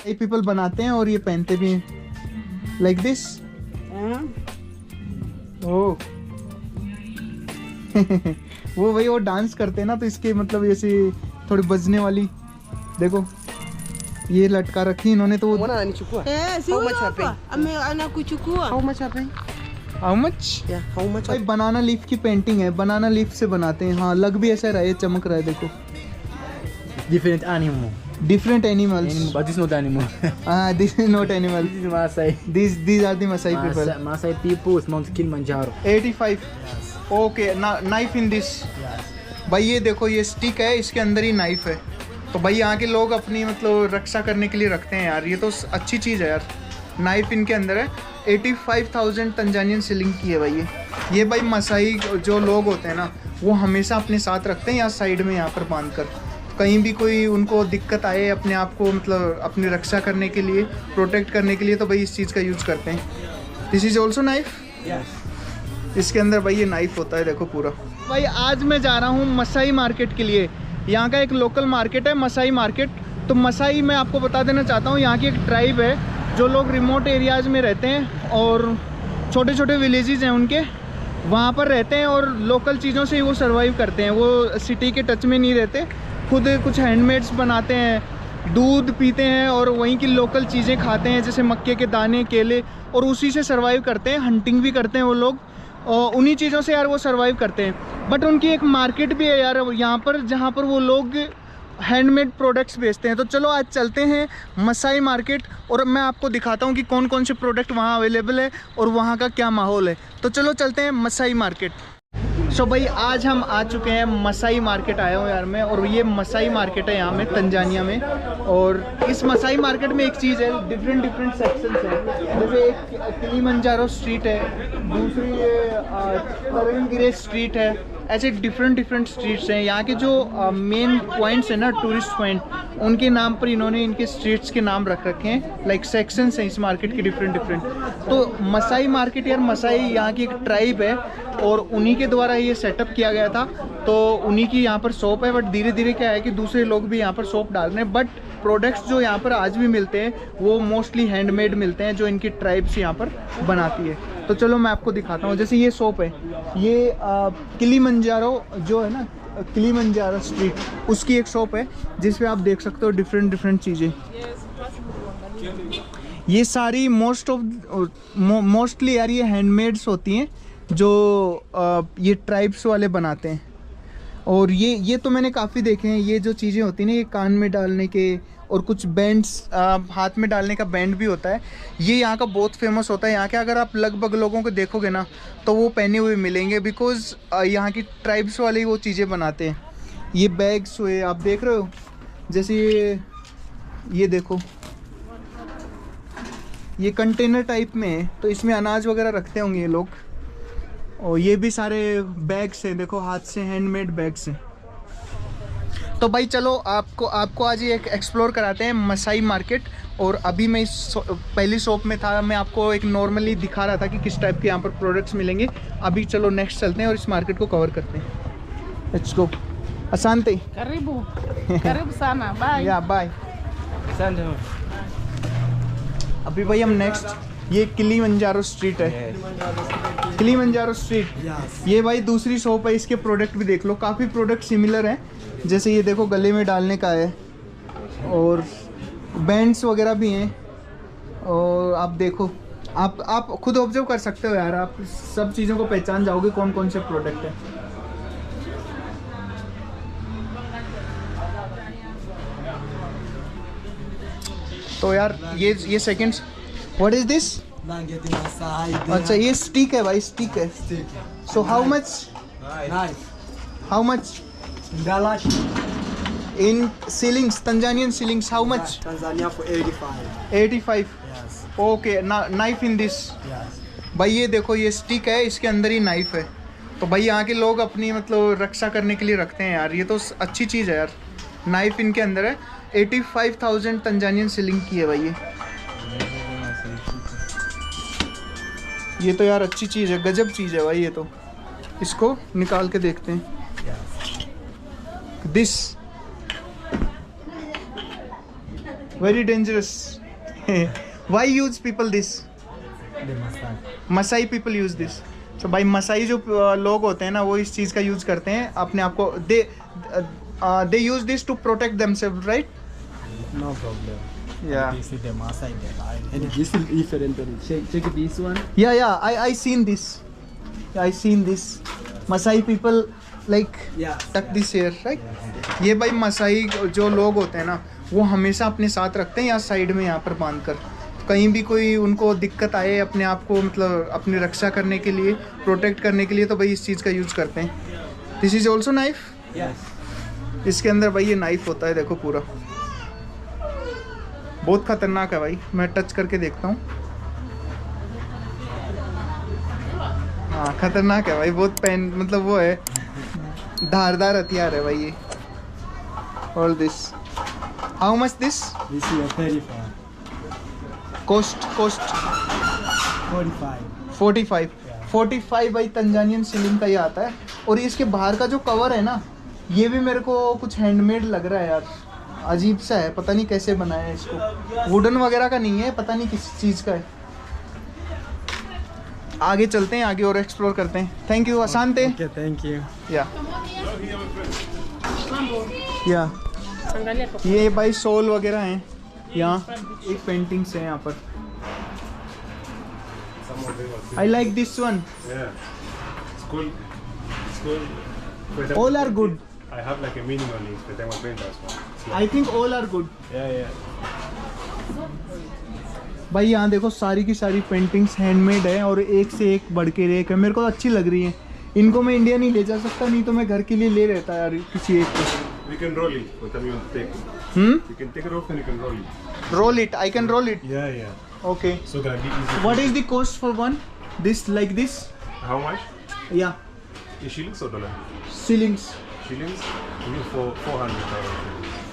ये पीपल बनाते हैं और ये पहनते भी हैं लाइक दिस। ओ वो भाई वो डांस करते हैं ना, तो इसके मतलब ऐसे थोड़ी बजने वाली देखो ये लटका रखी इन्होंने। तो हाउ मच भाई बनाना लीफ की पेंटिंग है, बनाना लीफ से बनाते हैं। हाँ लग भी ऐसा रहा है, चमक रहा है देखो। Different animal. Different animals. But this is not animal. हाँ this is not animal, This is Maasai. these are the Maasai people. Maasai people is Mount Kilimanjaro. 85 okay. Knife in this भाई, ये देखो ये स्टिक है, इसके अंदर ही knife है। तो भाई यहाँ के लोग अपनी मतलब रक्षा करने के लिए रखते हैं यार, ये तो अच्छी चीज़ है यार। नाइफ इनके अंदर है। 85,000 तंजानियन शिलिंग की है भाई ये भाई मसाई जो लोग होते हैं ना, वो हमेशा अपने साथ रखते हैं, यहाँ साइड में यहाँ पर बांध कर। कहीं भी कोई उनको दिक्कत आए अपने आप को मतलब अपनी रक्षा करने के लिए, प्रोटेक्ट करने के लिए, तो भाई इस चीज़ का यूज़ करते हैं। This is also knife. इसके अंदर भाई ये नाइफ होता है देखो पूरा। भाई आज मैं जा रहा हूँ मसाई मार्केट के लिए। यहाँ का एक लोकल मार्केट है मसाई मार्केट। तो मसाई मैं आपको बता देना चाहता हूँ, यहाँ की एक ट्राइब है जो लोग रिमोट एरियाज़ में रहते हैं और छोटे छोटे विलेजेस हैं उनके, वहाँ पर रहते हैं और लोकल चीज़ों से ही वो सर्वाइव करते हैं। वो सिटी के टच में नहीं रहते, खुद कुछ हैंडमेड्स बनाते हैं, दूध पीते हैं और वहीं की लोकल चीज़ें खाते हैं जैसे मक्के के दाने, केले, और उसी से सर्वाइव करते हैं। हंटिंग भी करते हैं वो लोग और उन्हीं चीज़ों से यार वो सर्वाइव करते हैं। बट उनकी एक मार्केट भी है यार यहाँ पर, जहाँ पर वो लोग हैंडमेड प्रोडक्ट्स बेचते हैं। तो चलो आज चलते हैं मसाई मार्केट और मैं आपको दिखाता हूँ कि कौन कौन से प्रोडक्ट वहाँ अवेलेबल है और वहाँ का क्या माहौल है। तो चलो चलते हैं मसाई मार्केट। सो भाई आज हम आ चुके हैं मसाई मार्केट आया हूँ यार मैं, और ये मसाई मार्केट है यहाँ में तंजानिया में। और इस मसाई मार्केट में एक चीज़ है, डिफरेंट सेक्शंस है। जैसे एक किलिमंजारो स्ट्रीट है, दूसरी तरनगिरे स्ट्रीट है, ऐसे डिफरेंट स्ट्रीट्स हैं। यहाँ के जो मेन पॉइंट्स हैं ना, टूरिस्ट पॉइंट, उनके नाम पर इन्होंने इनके स्ट्रीट्स के नाम रख रखे हैं, लाइक सेक्शंस हैं इस मार्केट के डिफरेंट। तो मसाई मार्केट यार, मसाई यहाँ की एक ट्राइब है और उन्हीं के द्वारा ये सेटअप किया गया था। तो उन्हीं की यहाँ पर शॉप है। बट धीरे धीरे क्या है कि दूसरे लोग भी यहाँ पर शॉप डाल रहे हैं। बट प्रोडक्ट्स जो यहाँ पर आज भी मिलते हैं वो मोस्टली हैंडमेड मिलते हैं, जो इनकी ट्राइब्स यहाँ पर बनाती है। तो चलो मैं आपको दिखाता हूँ। जैसे ये शॉप है, ये किलिमंजारो जो है ना, किलिमंजारो स्ट्रीट, उसकी एक शॉप है जिस पे आप देख सकते हो डिफरेंट चीज़ें। ये सारी मोस्टली यार ये हैंडमेड्स होती हैं जो ये ट्राइब्स वाले बनाते हैं। और ये तो मैंने काफ़ी देखे हैं। ये जो चीज़ें होती हैं ना, ये कान में डालने के और कुछ बैंड्स हाथ में डालने का बैंड भी होता है, ये यहाँ का बहुत फेमस होता है। यहाँ के अगर आप लगभग लोगों को देखोगे ना तो वो पहने हुए मिलेंगे, बिकॉज़ यहाँ की ट्राइब्स वाले वो चीज़ें बनाते हैं। ये बैग्स हुए, आप देख रहे हो, जैसे ये देखो, ये कंटेनर टाइप में है, तो इसमें अनाज वगैरह रखते होंगे ये लोग। और ये भी सारे बैग्स हैं, देखो हाथ से हैंडमेड बैग्स हैं। तो भाई चलो आपको आज ये एक एक्सप्लोर कराते हैं मसाई मार्केट। और अभी मैं इस पहली शॉप में था, मैं आपको एक नॉर्मली दिखा रहा था कि किस टाइप के यहाँ पर प्रोडक्ट्स मिलेंगे। अभी चलो नेक्स्ट चलते हैं और इस मार्केट को कवर करते हैं। Let's go. Asante. Karibu. Karibu sana. Bye. या बाय। अभी भाई हम नेक्स्ट, ये किलिमंजारो स्ट्रीट है, किलिमंजारो स्ट्रीट। ये भाई दूसरी शॉप है, इसके प्रोडक्ट भी देख लो, काफ़ी प्रोडक्ट सिमिलर हैं। जैसे ये देखो गले में डालने का है और बैंड्स वगैरह भी हैं। और आप देखो, आप खुद ऑब्जर्व कर सकते हो यार, आप सब चीज़ों को पहचान जाओगे कौन कौन से प्रोडक्ट हैं। तो यार ये सेकंड्स, व्हाट इज दिस? अच्छा ये स्टिक है भाई, स्टिक है। So how much? How much in shillings, Tanzanian shillings? How much? Tanzania for 85. 85. Yes. Okay. Knife in this. Yes. भाई ये देखो ये स्टिक है, इसके अंदर ही नाइफ है। तो भाई यहाँ के लोग अपनी मतलब रक्षा करने के लिए रखते हैं यार, ये तो अच्छी चीज़ है यार। नाइफ इनके अंदर है। 85,000 तंजानियन शिलिंग की है भाई ये तो यार अच्छी चीज़ है, गजब चीज़ है भाई ये तो। इसको निकाल के देखते हैं। This Very dangerous. Why use people this? The massage. Maasai people use this. So भाई मसाई जो लोग होते हैं ना वो इस चीज़ का यूज़ करते हैं अपने आप को. They use this to protect themselves, right? No problem. Yeah. This is the massage. And this is different. Check this one. Yeah. I seen this. I seen this. Masai people like tuck this hair, right? ये भाई मसाई जो लोग होते हैं ना वो हमेशा अपने साथ रखते हैं या साइड में यहाँ पर बांध कर. कहीं भी कोई उनको दिक्कत आए अपने आप को मतलब अपनी रक्षा करने के लिए प्रोटेक्ट करने के लिए तो भाई इस चीज़ का यूज़ करते हैं. This is also knife. Yes. इसके अंदर भाई ये नाइफ होता है देखो पूरा. बहुत खतरनाक है भाई. मैं टच करके देखता हूँ. हाँ खतरनाक है भाई. बहुत पेन मतलब वो है धारदार हथियार है भाई ये. All this how much this This is a 35. Cost 45. 45 भाई तंजानियन शिलिंग का ये आता है. और ये इसके बाहर का जो कवर है ना ये भी मेरे को कुछ हैंडमेड लग रहा है यार. अजीब सा है. पता नहीं कैसे बनाया है इसको. वुडन वगैरह का नहीं है. पता नहीं किस चीज़ का है. आगे चलते हैं आगे और एक्सप्लोर करते हैं. थैंक यू असांते. Okay, thank you. या ये भाई सोल वगैरह हैं यहाँ. एक पेंटिंग्स हैं यहाँ पर. I like this one. Yeah. It's cool. It's cool. But All are good. I have like a minimalist, but I'm a painter as well. It's like, I think all are good. yeah. भाई यहाँ देखो सारी की सारी paintings handmade है और एक से एक बढ़ के एक है. मेरे को अच्छी लग रही है. इनको मैं इंडिया नहीं ले जा सकता नहीं तो मैं घर के लिए ले रहता यार किसी एक को. We can roll it. What time you want to take? You can take it off and you can roll it. Roll it. I can roll it. Yeah. Okay. So gonna be easy. What is the cost for one this like this. How much? या Shillings or dollar? Shillings. Shillings. You for $400.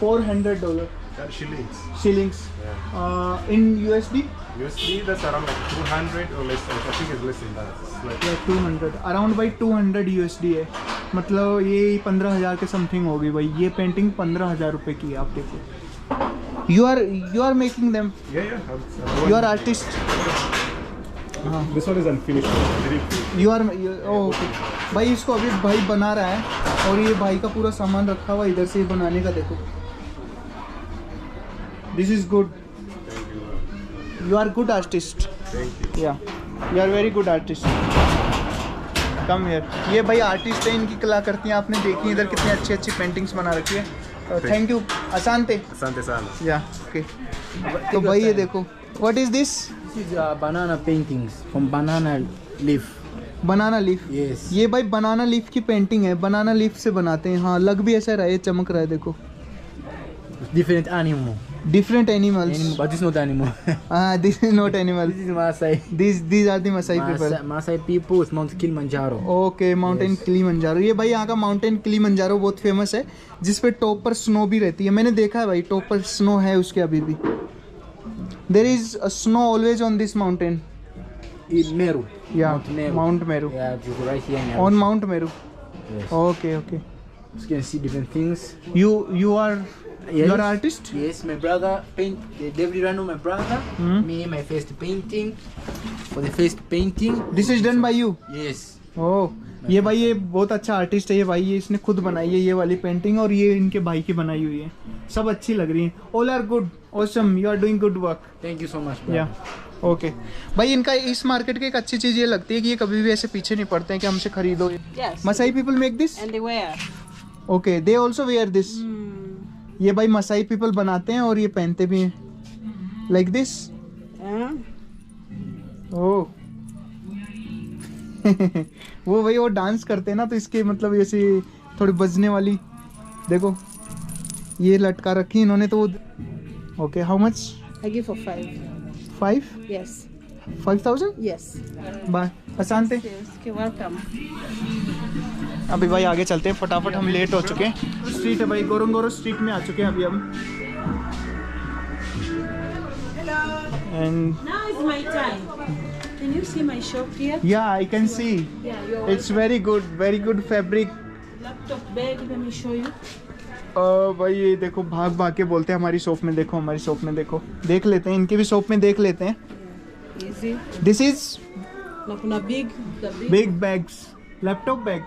$400 That shillings. Shillings. Yeah. In USD USD that's around like 200 or less. I think it's less than that. It's like या 200 around भाई 200 USD है. मतलब ये 15,000 के something होगी भाई. ये पेंटिंग 15,000 रुपए की है. आप देखो. You are making them. yeah. You are artist. This one is unfinished. You are okay. भाई इसको अभी भाई बना रहा है और ये भाई का पूरा सामान रखा हुआ इधर से बनाने का. देखो this is good. You are good artist. Thank you. या you are very good artist. Come here. ये भाई आर्टिस्ट है. इनकी कलाकृतियाँ आपने देखी इधर कितनी अच्छी अच्छी पेंटिंग्स बना रखी है. थैंक यू असांते. Asante sana. या ओके. तो भाई ये देखो what is this. This is banana paintings from banana leaf. Banana leaf. Yes. ये भाई बनाना लीफ की पेंटिंग है. बनाना लीफ से बनाते हैं. हाँ लग भी ऐसा रहा है. चमक रहा है देखो. Different animal. Different animals. But this is not animal. This is not animal. This is Maasai. These are the Maasai people. Maasai people is Mount Kilimanjaro. Okay mountain Kilimanjaro. ये भाई यहाँ का माउंटेन किलीमंजारो बहुत famous है जिस पे top पर snow भी रहती है. मैंने देखा है भाई टॉप पर स्नो है उसके अभी भी. There is snow always on this mountain. In Meru. या Mount Meru. Mount Meru. Yeah, this is right here. On Mount Meru. Yes. Okay okay. You can see different things. You are Yes. Artist. Yes, my brother paint. David Rano, my brother. Hmm. Me, my first painting. For the first painting. This is done by you. Yes. ओह ये भाई ये बहुत अच्छा artist है. ये भाई ये इसने खुद बनाई है ये वाली पेंटिंग और ये इनके भाई की बनाई हुई है. सब अच्छी लग रही है. All are good. Awesome. You are doing good work. Thank you so much, brother. या ओके. भाई इनका इस मार्केट की एक अच्छी चीज़ ये लगती है कि ये कभी भी ऐसे पीछे नहीं पड़ते हैं कि हमसे खरीदो. Yes. Maasai people make this. And they wear. Okay they also wear this. ये भाई मसाई पीपल बनाते हैं और ये पहनते भी हैं लाइक दिस. ओह वो भाई वो डांस करते हैं ना तो इसके मतलब ऐसे थोड़ी बजने वाली. देखो ये लटका रखी इन्होंने तो. Okay how much. I give for 5. 5. Yes. 5,000. Yes. Bye असांते. Yes. Okay, welcome. अभी भाई आगे चलते हैं फटाफट. हम लेट हो चुके हैं. स्ट्रीट है भाई गोरंगोरो स्ट्रीट में आ चुके हैं अभी हम. And Now is my time. Can you see my shop here? या I can see. Yeah, your it's very good fabric. laptop bag. Let me show you. भाई ये देखो भाग भाग के बोलते हैं हमारी शॉप में देखो, हमारी शॉप में देखो। देख लेते हैं, इनके भी शॉप में देख लेते हैं। Easy. This is Na kuna big, the big. Big bags, laptop bag.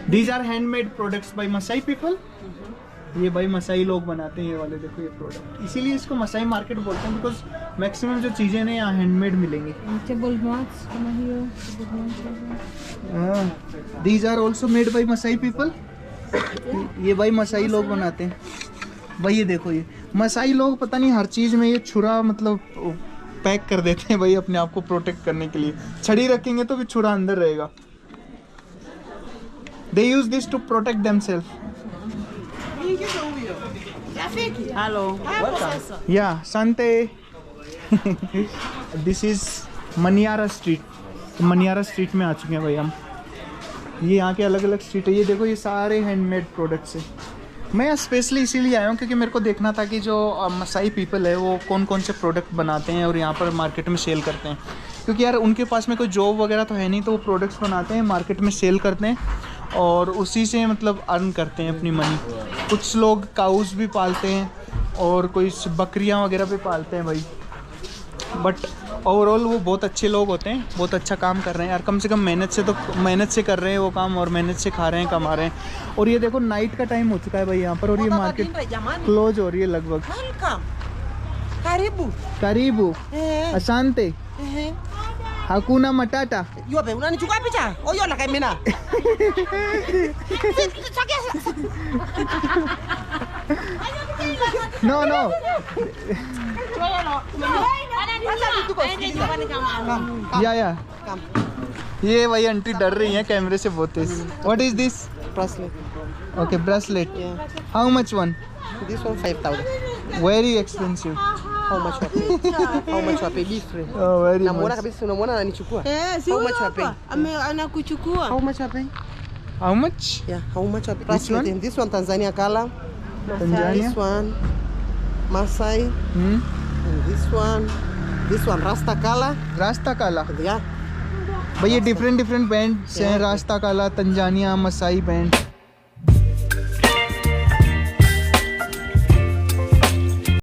These are handmade products by Maasai people. ये भाई मसाई लोग बनाते हैं ये वाले, देखो ये प्रोडक्ट, इसीलिए इसको मसाई मार्केट बोलते हैं, बिकॉज मैक्सिमम जो चीज़ें ना यहाँ हैंडमेड मिलेंगी। Table mats, kuna hiyo. Table mats. These are also made by Maasai people. ये भाई मसाई लोग बनाते हैं भाई। ये देखो ये मसाई लोग पता नहीं हर चीज़ में ये छुरा मतलब पैक कर देते हैं भाई, अपने आप को प्रोटेक्ट करने के लिए। छड़ी रखेंगे तो भी छुरा अंदर रहेगा। They use this to protect themselves. Hello. या सांते। This is Maniara street. Maniara street में आ चुके हैं भाई हम। ये यहाँ के अलग अलग स्ट्रीट है। ये देखो ये सारे हैंडमेड प्रोडक्ट्स हैं। मैं यहाँ स्पेशली इसीलिए आया हूँ क्योंकि मेरे को देखना था कि जो मसाई पीपल है वो कौन कौन से प्रोडक्ट बनाते हैं और यहाँ पर मार्केट में सेल करते हैं। क्योंकि यार उनके पास में कोई जॉब वगैरह तो है नहीं, तो वो प्रोडक्ट्स बनाते हैं, मार्केट में सेल करते हैं और उसी से मतलब अर्न करते हैं अपनी मनी। कुछ लोग काउस भी पालते हैं और कोई बकरियाँ वगैरह भी पालते हैं भाई। बट ओवरऑल वो बहुत अच्छे लोग होते हैं, बहुत अच्छा काम कर रहे हैं यार। कम से कम मेहनत से कर रहे हैं वो काम और मेहनत से खा रहे हैं, कमा रहे हैं। और ये देखो नाइट का टाइम हो चुका है भाई यहाँ पर, और ये मार्केट क्लोज हो रही है लगभग। Welcome. Karibu. करीबू अशांते hakuna matata। Yo be unanichukua picha? Oyo na kamera. No no या ये भाई आंटी डर रही हैं कैमरे से बहुत तेज। What is this? Bracelet. Okay bracelet. Yeah. How much one? This one 5,000. Very expensive. How much wape? How much wape? Different. Very Namuona kabisa, unamwona ananichukua. Si How huyo much hapa. wape? Anakuchukua. How much wape? How much? Yeah, how much wape? Which Bracelet. one? And this one Tanzania color. Tanzania? This one Masai. And this one Rasta color. रास्ता काला। Yeah. भाई ये different bands हैं, रास्ता काला, Tanzania, Masai band.